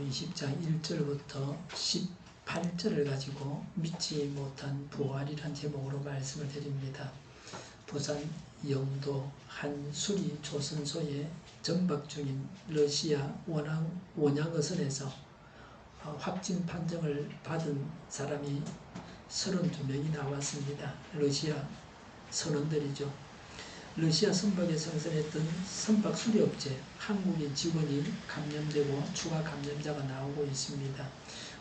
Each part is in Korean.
20장 1절부터 18절을 가지고 믿지 못한 부활이란 제목으로 말씀을 드립니다. 부산 영도 한 수리 조선소에 정박 중인 러시아 원양어선에서 확진 판정을 받은 사람이 32명이 나왔습니다. 러시아 선원들이죠. 러시아 선박에 승선했던 선박 수리업체 한국인 직원이 감염되고 추가 감염자가 나오고 있습니다.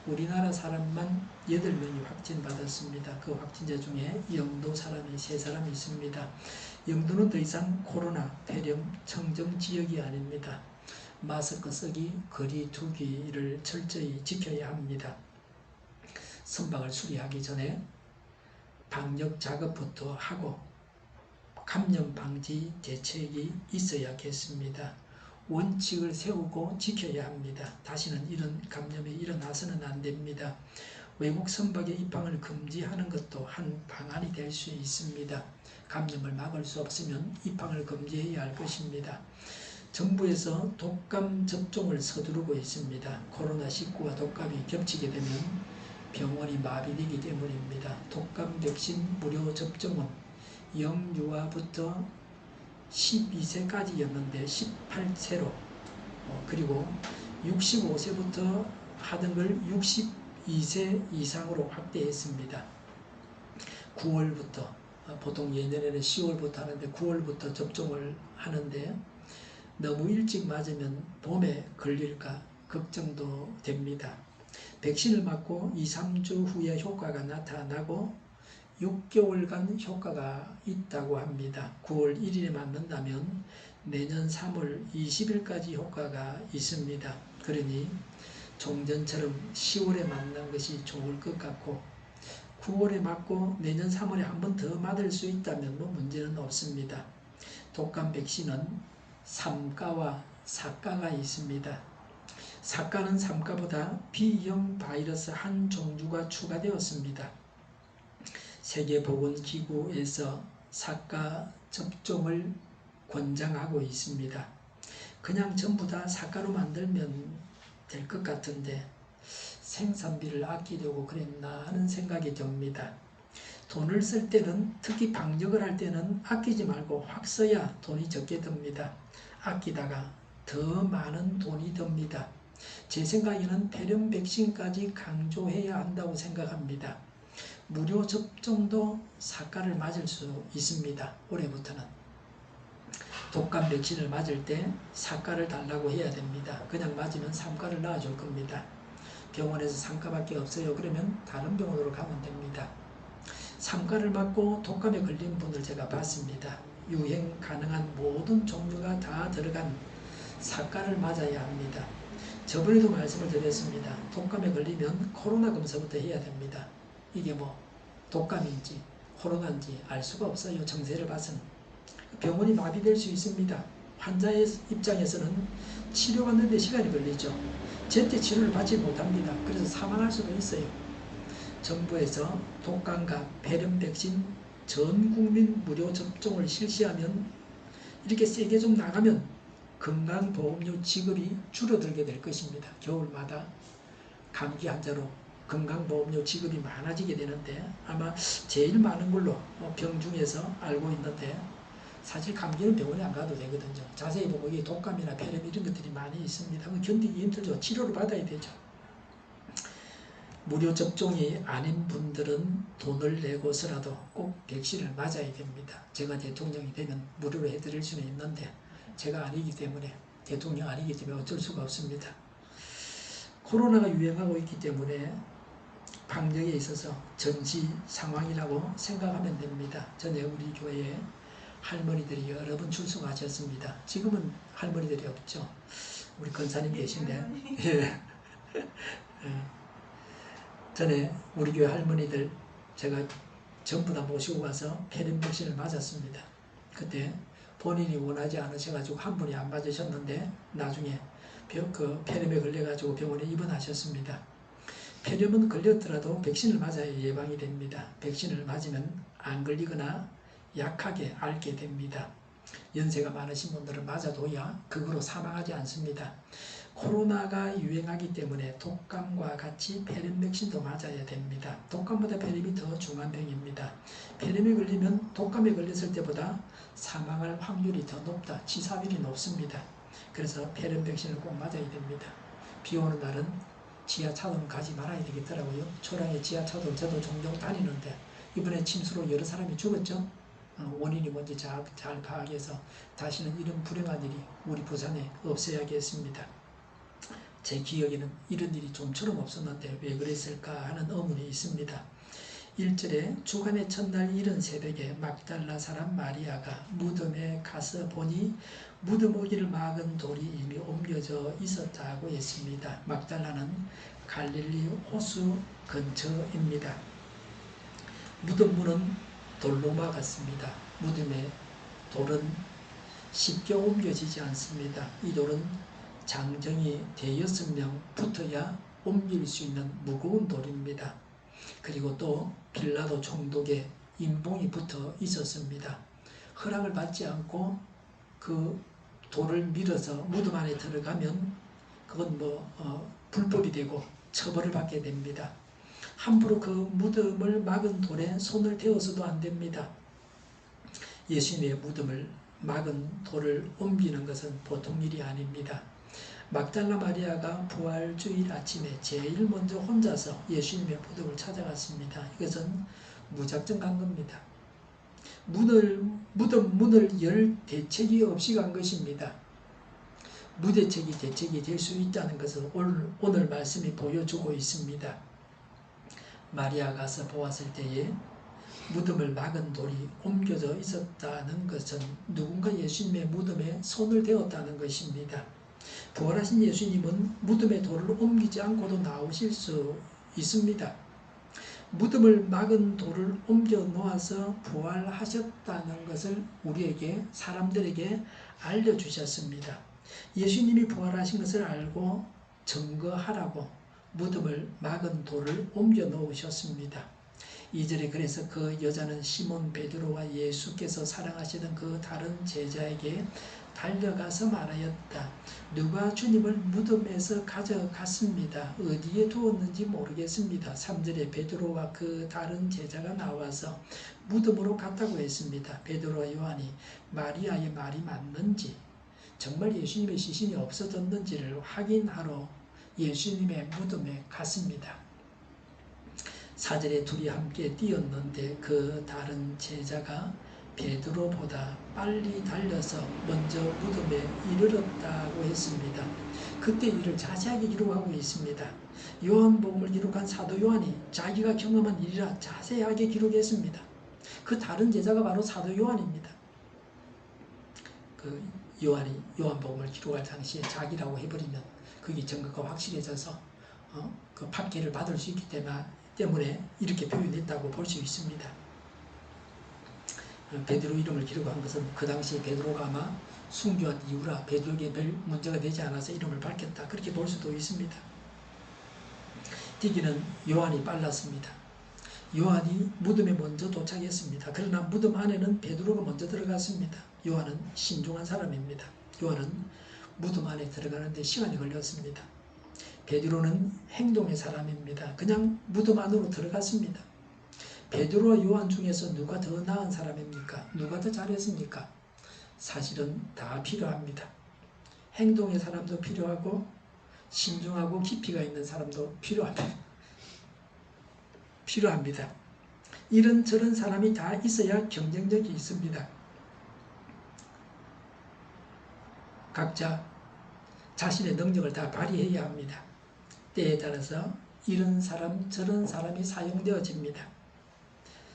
우리나라 사람만 8명이 확진받았습니다. 그 확진자 중에 영도 사람이 3사람이 있습니다. 영도는 더 이상 코로나, 폐렴, 청정 지역이 아닙니다. 마스크 쓰기, 거리 두기를 철저히 지켜야 합니다. 선박을 수리하기 전에 방역 작업부터 하고 감염 방지 대책이 있어야겠습니다. 원칙을 세우고 지켜야 합니다. 다시는 이런 감염이 일어나서는 안 됩니다. 외국 선박의 입항을 금지하는 것도 한 방안이 될 수 있습니다. 감염을 막을 수 없으면 입항을 금지해야 할 것입니다. 정부에서 독감 접종을 서두르고 있습니다. 코로나19와 독감이 겹치게 되면 병원이 마비되기 때문입니다. 독감 백신 무료 접종은 0유아부터 12세까지였는데 18세로 그리고 65세부터 하던 걸 62세 이상으로 확대했습니다. 9월부터 보통 예년에는 10월부터 하는데 9월부터 접종을 하는데 너무 일찍 맞으면 봄에 걸릴까 걱정도 됩니다. 백신을 맞고 2-3주 후에 효과가 나타나고 6개월간 효과가 있다고 합니다. 9월 1일에 맞는다면 내년 3월 20일까지 효과가 있습니다. 그러니 종전처럼 10월에 맞는 것이 좋을 것 같고 9월에 맞고 내년 3월에 한 번 더 맞을 수 있다면 문제는 없습니다. 독감 백신은 3가와 4가가 있습니다. 4가는 3가보다 B형 바이러스 한 종류가 추가되었습니다. 세계보건기구에서 4가 접종을 권장하고 있습니다. 그냥 전부 다 4가로 만들면 될 것 같은데 생산비를 아끼려고 그랬나 하는 생각이 듭니다. 돈을 쓸 때는 특히 방역을 할 때는 아끼지 말고 확 써야 돈이 적게 듭니다. 아끼다가 더 많은 돈이 듭니다. 제 생각에는 폐렴 백신까지 강조해야 한다고 생각합니다. 무료 접종도 4가를 맞을 수 있습니다. 올해부터는. 독감 백신을 맞을 때 4가를 달라고 해야 됩니다. 그냥 맞으면 3가를 놔줄 겁니다. 병원에서 3가밖에 없어요. 그러면 다른 병원으로 가면 됩니다. 3가를 맞고 독감에 걸린 분을 제가 봤습니다. 유행 가능한 모든 종류가 다 들어간 4가를 맞아야 합니다. 저번에도 말씀을 드렸습니다. 독감에 걸리면 코로나 검사부터 해야 됩니다. 이게 독감인지 코로나인지 알 수가 없어요. 증세를 봐서는. 병원이 마비될 수 있습니다. 환자의 입장에서는 치료받는데 시간이 걸리죠. 제때 치료를 받지 못합니다. 그래서 사망할 수도 있어요. 정부에서 독감과 폐렴 백신 전 국민 무료 접종을 실시하면 이렇게 세게 좀 나가면 건강보험료 지급이 줄어들게 될 것입니다. 겨울마다 감기 환자로 건강보험료 지급이 많아지게 되는데 아마 제일 많은 걸로 병 중에서 알고 있는데 사실 감기는 병원에 안 가도 되거든요. 자세히 보면 이게 독감이나 폐렴 이런 것들이 많이 있습니다. 견디기 힘들죠. 치료를 받아야 되죠. 무료 접종이 아닌 분들은 돈을 내고서라도 꼭 백신을 맞아야 됩니다. 제가 대통령이 되면 무료로 해드릴 수는 있는데 제가 아니기 때문에 대통령 아니기 때문에 어쩔 수가 없습니다. 코로나가 유행하고 있기 때문에 방역에 있어서 전시 상황이라고 생각하면 됩니다. 전에 우리 교회에 할머니들이 여러 번 출석하셨습니다. 지금은 할머니들이 없죠. 우리 권사님 계신데 예. 전에 우리 교회 할머니들 제가 전부 다 모시고 가서 폐렴 백신을 맞았습니다. 그때 본인이 원하지 않으셔가지고 한 분이 안 맞으셨는데 나중에 폐렴에 걸려가지고 병원에 입원하셨습니다. 폐렴은 걸렸더라도 백신을 맞아야 예방이 됩니다. 백신을 맞으면 안 걸리거나 약하게 앓게 됩니다. 연세가 많으신 분들은 맞아둬야 그거로 사망하지 않습니다. 코로나가 유행하기 때문에 독감과 같이 폐렴 백신도 맞아야 됩니다. 독감보다 폐렴이 더 중한 병입니다. 폐렴에 걸리면 독감에 걸렸을 때보다 사망할 확률이 더 높다. 치사율이 높습니다. 그래서 폐렴 백신을 꼭 맞아야 됩니다. 비 오는 날은 지하차도는 가지 말아야 되겠더라고요. 초량의 지하차도 저도 종종 다니는데 이번에 침수로 여러 사람이 죽었죠. 원인이 뭔지 잘 파악해서 다시는 이런 불행한 일이 우리 부산에 없어야겠습니다. 제 기억에는 이런 일이 좀처럼 없었는데 왜 그랬을까 하는 의문이 있습니다. 1절에 주간의 첫날 이른 새벽에 막달라 사람 마리아가 무덤에 가서 보니 무덤 오기를 막은 돌이 이미 옮겨져 있었다고 했습니다. 막달라는 갈릴리 호수 근처입니다. 무덤 문은 돌로 막았습니다. 무덤의 돌은 쉽게 옮겨지지 않습니다. 이 돌은 장정이 대여섯 명 붙어야 옮길 수 있는 무거운 돌입니다. 그리고 또 빌라도 총독의 인봉이 붙어 있었습니다. 허락을 받지 않고 그 돌을 밀어서 무덤 안에 들어가면 그건 불법이 되고 처벌을 받게 됩니다. 함부로 그 무덤을 막은 돌에 손을 대어서도 안 됩니다. 예수님의 무덤을 막은 돌을 옮기는 것은 보통 일이 아닙니다. 막달라 마리아가 부활주일 아침에 제일 먼저 혼자서 예수님의 무덤을 찾아갔습니다. 이것은 무작정 간 겁니다. 무덤 문을 열 대책이 없이 간 것입니다. 무대책이 대책이 될 수 있다는 것을 오늘 말씀이 보여주고 있습니다. 마리아가 가서 보았을 때에 무덤을 막은 돌이 옮겨져 있었다는 것은 누군가 예수님의 무덤에 손을 대었다는 것입니다. 부활하신 예수님은 무덤의 돌을 옮기지 않고도 나오실 수 있습니다. 무덤을 막은 돌을 옮겨 놓아서 부활하셨다는 것을 우리에게 사람들에게 알려주셨습니다. 예수님이 부활하신 것을 알고 증거하라고 무덤을 막은 돌을 옮겨 놓으셨습니다. 2절에 그래서 그 여자는 시몬 베드로와 예수께서 사랑하시던 그 다른 제자에게 달려가서 말하였다. 누가 주님을 무덤에서 가져갔습니다. 어디에 두었는지 모르겠습니다. 3절에 베드로와 그 다른 제자가 나와서 무덤으로 갔다고 했습니다. 베드로와 요한이 마리아의 말이 맞는지 정말 예수님의 시신이 없어졌는지를 확인하러 예수님의 무덤에 갔습니다. 4절에 둘이 함께 뛰었는데 그 다른 제자가 베드로보다 빨리 달려서 먼저 무덤에 이르렀다고 했습니다. 그때 일을 자세하게 기록하고 있습니다. 요한복음을 기록한 사도 요한이 자기가 경험한 일이라 자세하게 기록했습니다. 그 다른 제자가 바로 사도 요한입니다. 그 요한이 요한복음을 기록할 당시에 자기라고 해버리면 그게 증거가 확실해져서 그 박해를 받을 수 있기 때문에 이렇게 표현했다고 볼 수 있습니다. 베드로 이름을 기록한 것은 그 당시 베드로가 아마 순교한 이후라 베드로에게 별 문제가 되지 않아서 이름을 밝혔다. 그렇게 볼 수도 있습니다. 뛰기는 요한이 빨랐습니다. 요한이 무덤에 먼저 도착했습니다. 그러나 무덤 안에는 베드로가 먼저 들어갔습니다. 요한은 신중한 사람입니다. 요한은 무덤 안에 들어가는데 시간이 걸렸습니다. 베드로는 행동의 사람입니다. 그냥 무덤 안으로 들어갔습니다. 베드로와 요한 중에서 누가 더 나은 사람입니까? 누가 더 잘했습니까? 사실은 다 필요합니다. 행동의 사람도 필요하고 신중하고 깊이가 있는 사람도 필요합니다. 이런저런 사람이 다 있어야 경쟁력이 있습니다. 각자 자신의 능력을 다 발휘해야 합니다. 때에 따라서 이런 사람 저런 사람이 사용되어집니다.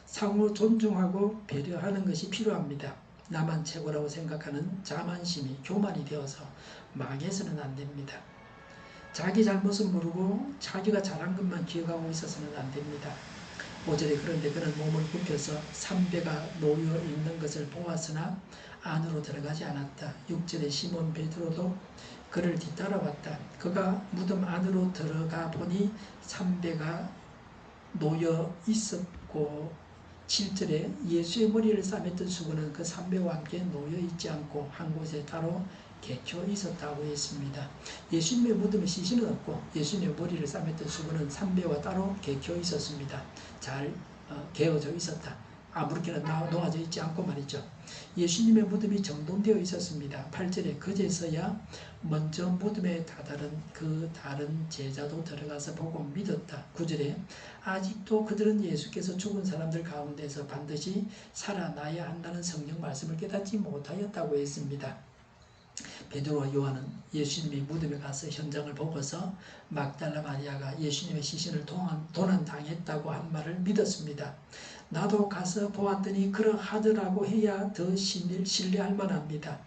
상호 존중하고 배려하는 것이 필요합니다. 나만 최고라고 생각하는 자만심이 교만이 되어서 망해서는 안 됩니다. 자기 잘못은 모르고 자기가 잘한 것만 기억하고 있어서는 안 됩니다. 5절에 그런데 그는 몸을 굽혀서 삼배가 놓여 있는 것을 보았으나 안으로 들어가지 않았다. 6절에 시몬 베드로도 그를 뒤따라왔다. 그가 무덤 안으로 들어가 보니 삼배가 놓여 있었고 7절에 예수의 머리를 싸맸던 수건은 그 삼배와 함께 놓여 있지 않고 한 곳에 따로 개켜 있었다고 했습니다. 예수님의 무덤에 시신은 없고 예수님의 머리를 싸맸던 수건은 삼배와 따로 개켜 있었습니다. 잘 개어져 있었다. 아무렇게나 놓아져 있지 않고 말이죠. 예수님의 무덤이 정돈되어 있었습니다. 8절에 그제서야 먼저 무덤에 다다른 그 다른 제자도 들어가서 보고 믿었다. 9절에 아직도 그들은 예수께서 죽은 사람들 가운데서 반드시 살아나야 한다는 성경 말씀을 깨닫지 못하였다고 했습니다. 베드로와 요한은 예수님이 무덤에 가서 현장을 보고서 막달라 마리아가 예수님의 시신을 도난당했다고 한 말을 믿었습니다. 나도 가서 보았더니 그러하더라고 해야 더 신뢰할 만합니다.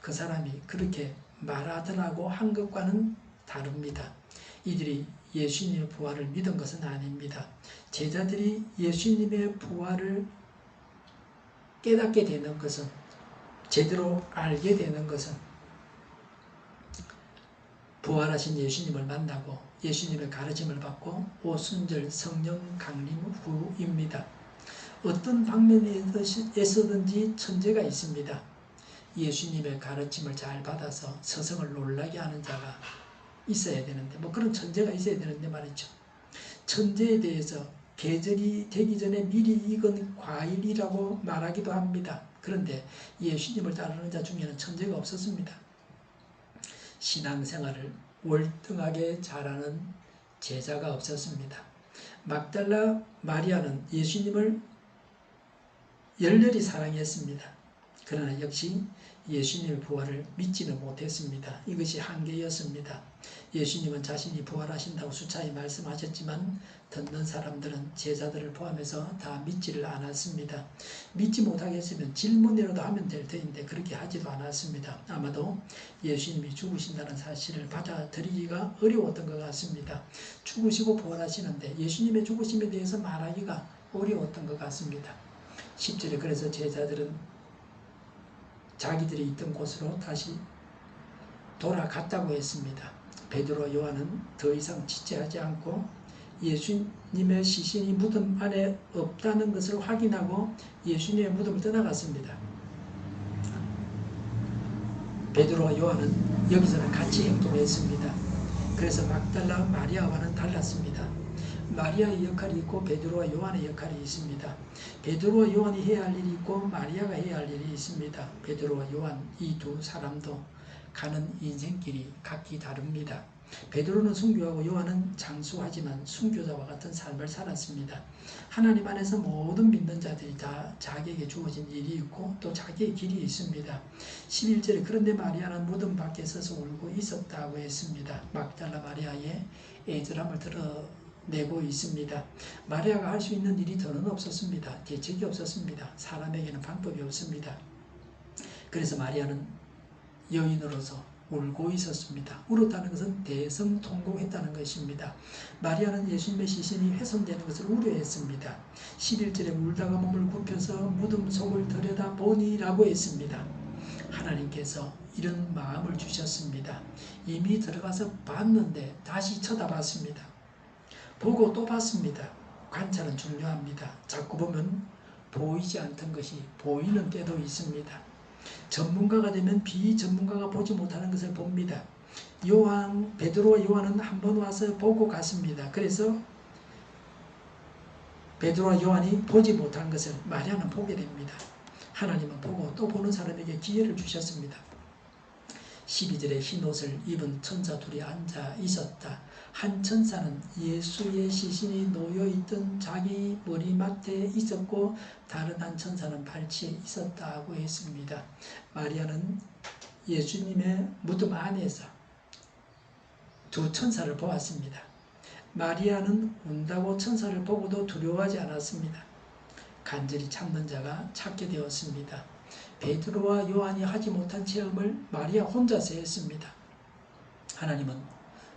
그 사람이 그렇게 말하더라고 한 것과는 다릅니다. 이들이 예수님의 부활을 믿은 것은 아닙니다. 제자들이 예수님의 부활을 깨닫게 되는 것은, 제대로 알게 되는 것은 부활하신 예수님을 만나고 예수님의 가르침을 받고 오순절 성령 강림 후입니다. 어떤 방면에서든지 천재가 있습니다. 예수님의 가르침을 잘 받아서 서성을 놀라게 하는 자가 있어야 되는데, 그런 천재가 있어야 되는데 말이죠. 천재에 대해서 계절이 되기 전에 미리 익은 과일이라고 말하기도 합니다. 그런데 예수님을 따르는 자 중에는 천재가 없었습니다. 신앙생활을 월등하게 잘하는 제자가 없었습니다. 막달라 마리아는 예수님을 열렬히 사랑했습니다. 그러나 역시 예수님의 부활을 믿지는 못했습니다. 이것이 한계였습니다. 예수님은 자신이 부활하신다고 수차례 말씀하셨지만 듣는 사람들은 제자들을 포함해서 다 믿지를 않았습니다. 믿지 못하겠으면 질문이라도 하면 될 터인데 그렇게 하지도 않았습니다. 아마도 예수님이 죽으신다는 사실을 받아들이기가 어려웠던 것 같습니다. 죽으시고 부활하시는데 예수님의 죽으심에 대해서 말하기가 어려웠던 것 같습니다. 10절에 그래서 제자들은 자기들이 있던 곳으로 다시 돌아갔다고 했습니다. 베드로와 요한은 더 이상 지체하지 않고 예수님의 시신이 무덤 안에 없다는 것을 확인하고 예수님의 무덤을 떠나갔습니다. 베드로와 요한은 여기서는 같이 행동했습니다. 그래서 막달라 마리아와는 달랐습니다. 마리아의 역할이 있고 베드로와 요한의 역할이 있습니다. 베드로와 요한이 해야 할 일이 있고 마리아가 해야 할 일이 있습니다. 베드로와 요한 이 두 사람도 가는 인생길이 각기 다릅니다. 베드로는 순교하고 요한은 장수하지만 순교자와 같은 삶을 살았습니다. 하나님 안에서 모든 믿는 자들이 다 자기에게 주어진 일이 있고 또 자기의 길이 있습니다. 11절에 그런데 마리아는 무덤 밖에 서서 울고 있었다고 했습니다. 막달라 마리아의 애절함을 드러내고 있습니다. 마리아가 할 수 있는 일이 더는 없었습니다. 대책이 없었습니다. 사람에게는 방법이 없습니다. 그래서 마리아는 여인으로서 울고 있었습니다. 울었다는 것은 대성통곡했다는 것입니다. 마리아는 예수님의 시신이 훼손되는 것을 우려했습니다. 11절에 울다가 몸을 굽혀서 무덤 속을 들여다보니 라고 했습니다. 하나님께서 이런 마음을 주셨습니다. 이미 들어가서 봤는데 다시 쳐다봤습니다. 보고 또 봤습니다. 관찰은 중요합니다. 자꾸 보면 보이지 않던 것이 보이는 때도 있습니다. 전문가가 되면 비전문가가 보지 못하는 것을 봅니다. 베드로와 요한은 한 번 와서 보고 갔습니다. 그래서 베드로와 요한이 보지 못한 것을 마리아는 보게 됩니다. 하나님은 보고 또 보는 사람에게 기회를 주셨습니다. 12절에 흰옷을 입은 천사 둘이 앉아 있었다. 한 천사는 예수의 시신이 놓여있던 자기 머리맡에 있었고 다른 한 천사는 발치에 있었다고 했습니다. 마리아는 예수님의 무덤 안에서 두 천사를 보았습니다. 마리아는 운다고 천사를 보고도 두려워하지 않았습니다. 간절히 참는 자가 찾게 되었습니다. 베드로와 요한이 하지 못한 체험을 마리아 혼자서 했습니다. 하나님은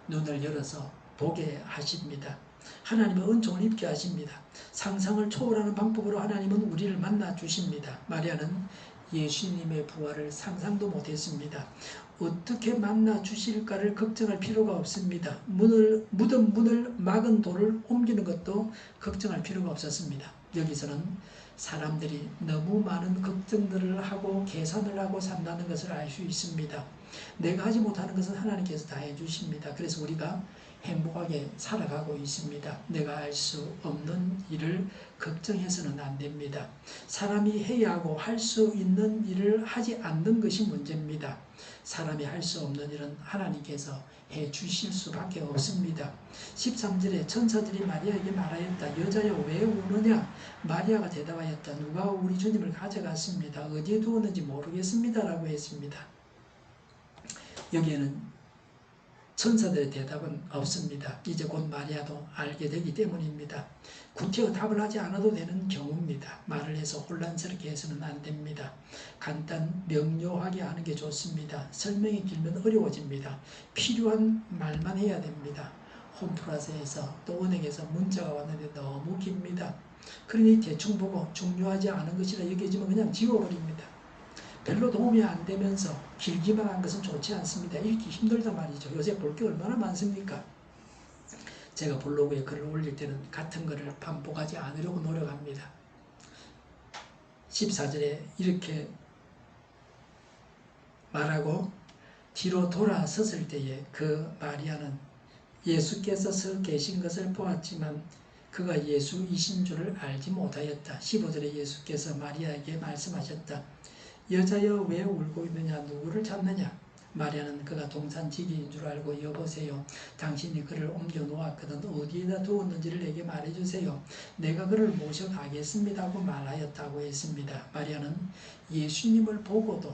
눈을 열어서 보게 하십니다. 하나님은 은총을 입게 하십니다. 상상을 초월하는 방법으로 하나님은 우리를 만나 주십니다. 마리아는 예수님의 부활을 상상도 못했습니다. 어떻게 만나 주실까를 걱정할 필요가 없습니다. 무덤 문을 막은 돌을 옮기는 것도 걱정할 필요가 없었습니다. 여기서는 사람들이 너무 많은 걱정들을 하고 계산을 하고 산다는 것을 알 수 있습니다. 내가 하지 못하는 것은 하나님께서 다 해주십니다. 그래서 우리가 행복하게 살아가고 있습니다. 내가 할 수 없는 일을 걱정해서는 안 됩니다. 사람이 해야 하고 할 수 있는 일을 하지 않는 것이 문제입니다. 사람이 할 수 없는 일은 하나님께서 해 주실 수밖에 없습니다. 13절에 천사들이 마리아에게 말하였다. 여자여 왜 우느냐? 마리아가 대답하였다. 누가 우리 주님을 가져갔습니다. 어디에 두었는지 모르겠습니다. 라고 했습니다. 여기에는 천사들의 대답은 없습니다. 이제 곧 마리아도 알게 되기 때문입니다. 구태여 답을 하지 않아도 되는 경우입니다. 말을 해서 혼란스럽게 해서는 안 됩니다. 간단 명료하게 하는 게 좋습니다. 설명이 길면 어려워집니다. 필요한 말만 해야 됩니다. 홈플러스에서 또 은행에서 문자가 왔는데 너무 깁니다. 그러니 대충 보고 중요하지 않은 것이라 여겨지면 그냥 지워버립니다. 별로 도움이 안 되면서 길기만 한 것은 좋지 않습니다. 읽기 힘들단 말이죠. 요새 볼 게 얼마나 많습니까? 제가 블로그에 글을 올릴 때는 같은 글을 반복하지 않으려고 노력합니다. 14절에 이렇게 말하고 뒤로 돌아섰을 때에 그 마리아는 예수께서 서 계신 것을 보았지만 그가 예수이신 줄을 알지 못하였다. 15절에 예수께서 마리아에게 말씀하셨다. 여자여 왜 울고 있느냐? 누구를 찾느냐? 마리아는 그가 동산지기인 줄 알고 여보세요. 당신이 그를 옮겨 놓았거든 어디에다 두었는지를 내게 말해주세요. 내가 그를 모셔가겠습니다 하고 말하였다고 했습니다. 마리아는 예수님을 보고도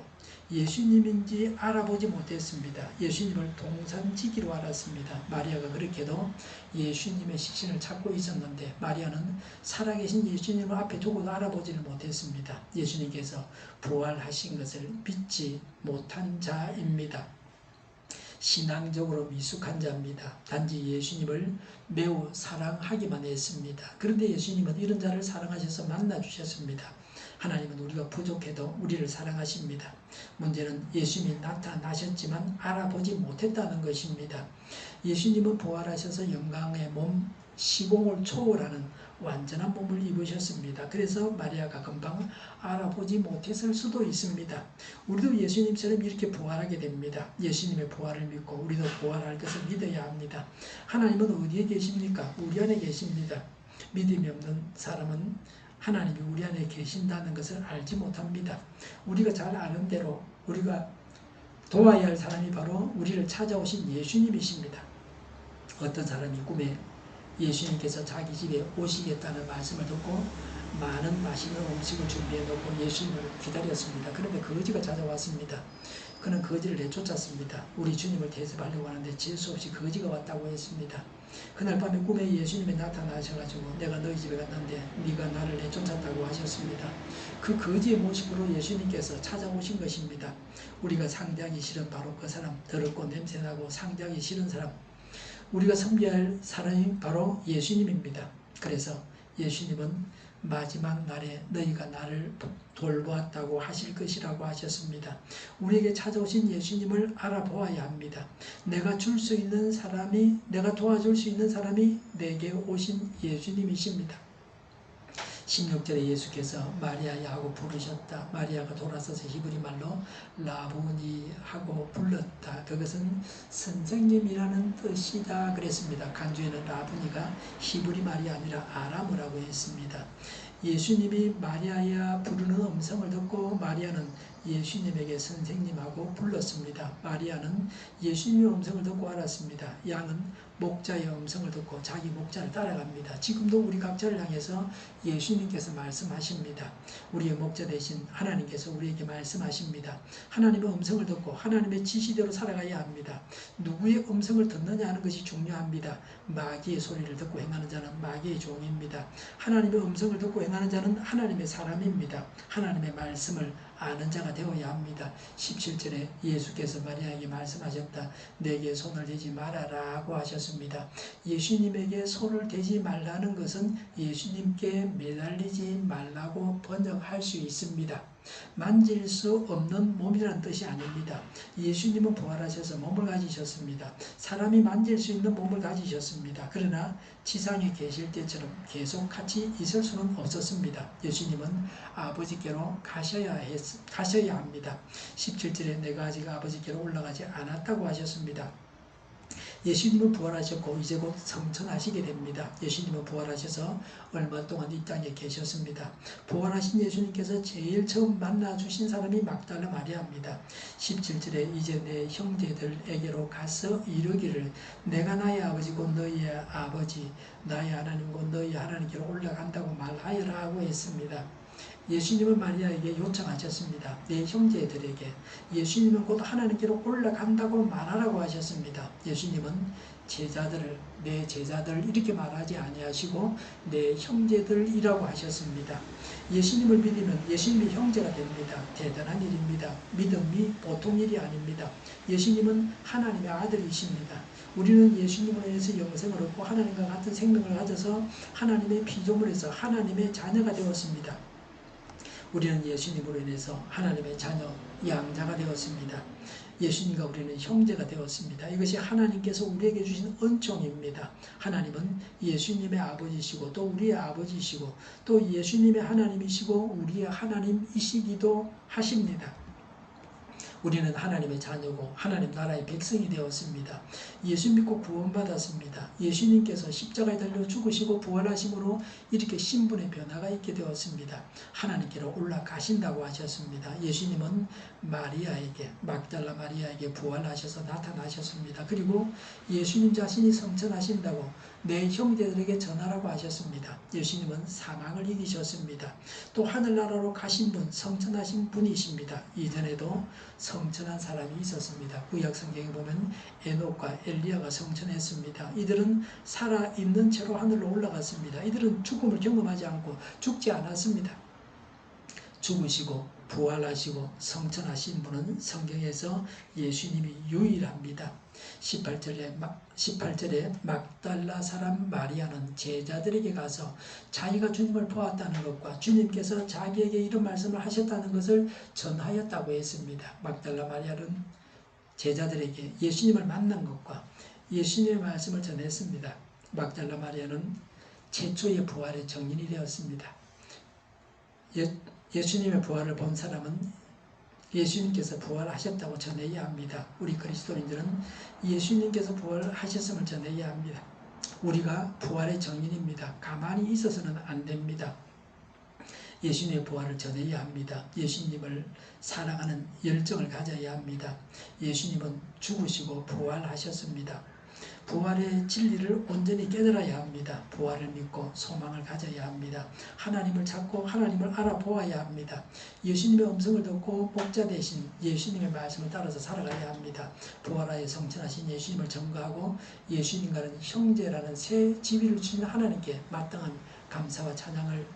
예수님인지 알아보지 못했습니다. 예수님을 동산지기로 알았습니다. 마리아가 그렇게도 예수님의 시신을 찾고 있었는데 마리아는 살아계신 예수님을 앞에 두고도 알아보지를 못했습니다. 예수님께서 부활하신 것을 믿지 못한 자입니다. 신앙적으로 미숙한 자입니다. 단지 예수님을 매우 사랑하기만 했습니다. 그런데 예수님은 이런 자를 사랑하셔서 만나주셨습니다. 하나님은 우리가 부족해도 우리를 사랑하십니다. 문제는 예수님이 나타나셨지만 알아보지 못했다는 것입니다. 예수님은 부활하셔서 영광의 몸, 시공을 초월하는 완전한 몸을 입으셨습니다. 그래서 마리아가 금방 알아보지 못했을 수도 있습니다. 우리도 예수님처럼 이렇게 부활하게 됩니다. 예수님의 부활을 믿고 우리도 부활할 것을 믿어야 합니다. 하나님은 어디에 계십니까? 우리 안에 계십니다. 믿음이 없는 사람은 하나님이 우리 안에 계신다는 것을 알지 못합니다. 우리가 잘 아는 대로 우리가 도와야 할 사람이 바로 우리를 찾아오신 예수님이십니다. 어떤 사람이 꿈에 예수님께서 자기 집에 오시겠다는 말씀을 듣고 많은 맛있는 음식을 준비해 놓고 예수님을 기다렸습니다. 그런데 거지가 찾아왔습니다. 그는 거지를 내쫓았습니다. 우리 주님을 대접하려고 하는데 재수 없이 거지가 왔다고 했습니다. 그날 밤에 꿈에 예수님이 나타나셔가지고 내가 너희 집에 갔는데 네가 나를 내쫓았다고 하셨습니다. 그 거지의 모습으로 예수님께서 찾아오신 것입니다. 우리가 상대하기 싫은 바로 그 사람, 더럽고 냄새나고 상대하기 싫은 사람, 우리가 섬겨야 할 사람이 바로 예수님입니다. 그래서 예수님은 마지막 날에 너희가 나를 돌보았다고 하실 것이라고 하셨습니다. 우리에게 찾아오신 예수님을 알아보아야 합니다. 내가 줄 수 있는 사람이, 내가 도와줄 수 있는 사람이 내게 오신 예수님이십니다. 16절에 예수께서 마리아야 하고 부르셨다. 마리아가 돌아서서 히브리 말로 라보니 하고 불렀다. 그것은 선생님이라는 뜻이다 그랬습니다. 간주에는 라보니가 히브리 말이 아니라 아람어라고 했습니다. 예수님이 마리아야 부르는 음성을 듣고 마리아는 예수님에게 선생님하고 불렀습니다. 마리아는 예수님의 음성을 듣고 알았습니다. 양은 목자의 음성을 듣고 자기 목자를 따라갑니다. 지금도 우리 각자를 향해서 예수님께서 말씀하십니다. 우리의 목자 대신 하나님께서 우리에게 말씀하십니다. 하나님의 음성을 듣고 하나님의 지시대로 살아가야 합니다. 누구의 음성을 듣느냐 하는 것이 중요합니다. 마귀의 소리를 듣고 행하는 자는 마귀의 종입니다. 하나님의 음성을 듣고 행하는 자는 하나님의 사람입니다. 하나님의 말씀을 아는 자가 되어야 합니다. 17절에 예수께서 마리아에게 말씀하셨다. 내게 손을 대지 말아라 고 하셨습니다. 예수님에게 손을 대지 말라는 것은 예수님께 매달리지 말라고 번역할 수 있습니다. 만질 수 없는 몸이라는 뜻이 아닙니다. 예수님은 부활하셔서 몸을 가지셨습니다. 사람이 만질 수 있는 몸을 가지셨습니다. 그러나 지상에 계실 때처럼 계속 같이 있을 수는 없었습니다. 예수님은 아버지께로 가셔야 합니다. 17절에 내가 아직 아버지께로 올라가지 않았다고 하셨습니다. 예수님은 부활하셨고 이제 곧 성천하시게 됩니다. 예수님은 부활하셔서 얼마 동안 이 땅에 계셨습니다. 부활하신 예수님께서 제일 처음 만나주신 사람이 막달라 마리아입니다. 17절에 이제 내 형제들에게로 가서 이르기를 내가 나의 아버지 곧 너희의 아버지 나의 하나님 곧 너희 하나님께로 올라간다고 말하여라 하고 했습니다. 예수님은 마리아에게 요청하셨습니다. 내 형제들에게 예수님은 곧 하나님께로 올라간다고 말하라고 하셨습니다. 예수님은 제자들을 내 제자들 이렇게 말하지 아니하시고 내 형제들이라고 하셨습니다. 예수님을 믿으면 예수님이 형제가 됩니다. 대단한 일입니다. 믿음이 보통 일이 아닙니다. 예수님은 하나님의 아들이십니다. 우리는 예수님으로 인해서 영생을 얻고 하나님과 같은 생명을 가져서 하나님의 피조물에서 하나님의 자녀가 되었습니다. 우리는 예수님으로 인해서 하나님의 자녀, 양자가 되었습니다. 예수님과 우리는 형제가 되었습니다. 이것이 하나님께서 우리에게 주신 은총입니다. 하나님은 예수님의 아버지시고 또 우리의 아버지시고 또 예수님의 하나님이시고 우리의 하나님이시기도 하십니다. 우리는 하나님의 자녀고 하나님 나라의 백성이 되었습니다. 예수 믿고 구원받았습니다. 예수님께서 십자가에 달려 죽으시고 부활하심으로 이렇게 신분의 변화가 있게 되었습니다. 하나님께로 올라가신다고 하셨습니다. 예수님은 마리아에게 막달라 마리아에게 부활하셔서 나타나셨습니다. 그리고 예수님 자신이 성천하신다고 내 형제들에게 전하라고 하셨습니다. 예수님은 사망을 이기셨습니다. 또 하늘나라로 가신 분, 성천하신 분이십니다. 이전에도 성천한 사람이 있었습니다. 구약 성경에 보면 에녹과 엘리야가 성천했습니다. 이들은 살아있는 채로 하늘로 올라갔습니다. 이들은 죽음을 경험하지 않고 죽지 않았습니다. 죽으시고 부활하시고 성천하신 분은 성경에서 예수님이 유일합니다. 18절에 막달라 사람 마리아는 제자들에게 가서 자기가 주님을 보았다는 것과 주님께서 자기에게 이런 말씀을 하셨다는 것을 전하였다고 했습니다. 막달라 마리아는 제자들에게 예수님을 만난 것과 예수님의 말씀을 전했습니다. 막달라 마리아는 최초의 부활의 증인이 되었습니다. 예수님의 부활을 본 사람은 예수님께서 부활하셨다고 전해야 합니다. 우리 그리스도인들은 예수님께서 부활하셨음을 전해야 합니다. 우리가 부활의 증인입니다. 가만히 있어서는 안 됩니다. 예수님의 부활을 전해야 합니다. 예수님을 사랑하는 열정을 가져야 합니다. 예수님은 죽으시고 부활하셨습니다. 부활의 진리를 온전히 깨달아야 합니다. 부활을 믿고 소망을 가져야 합니다. 하나님을 찾고 하나님을 알아보아야 합니다. 예수님의 음성을 듣고 목자 되신 예수님의 말씀을 따라서 살아가야 합니다. 부활하여 성천하신 예수님을 전가하고 예수님과는 형제라는 새 지위를 주신 하나님께 마땅한 감사와 찬양을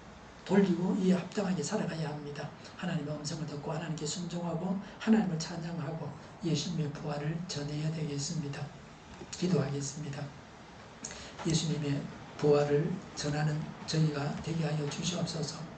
돌리고 이에 합당하게 살아가야 합니다. 하나님의 음성을 듣고 하나님께 순종하고 하나님을 찬양하고 예수님의 부활을 전해야 되겠습니다. 기도하겠습니다. 예수님의 부활을 전하는 저희가 되게 하여 주시옵소서.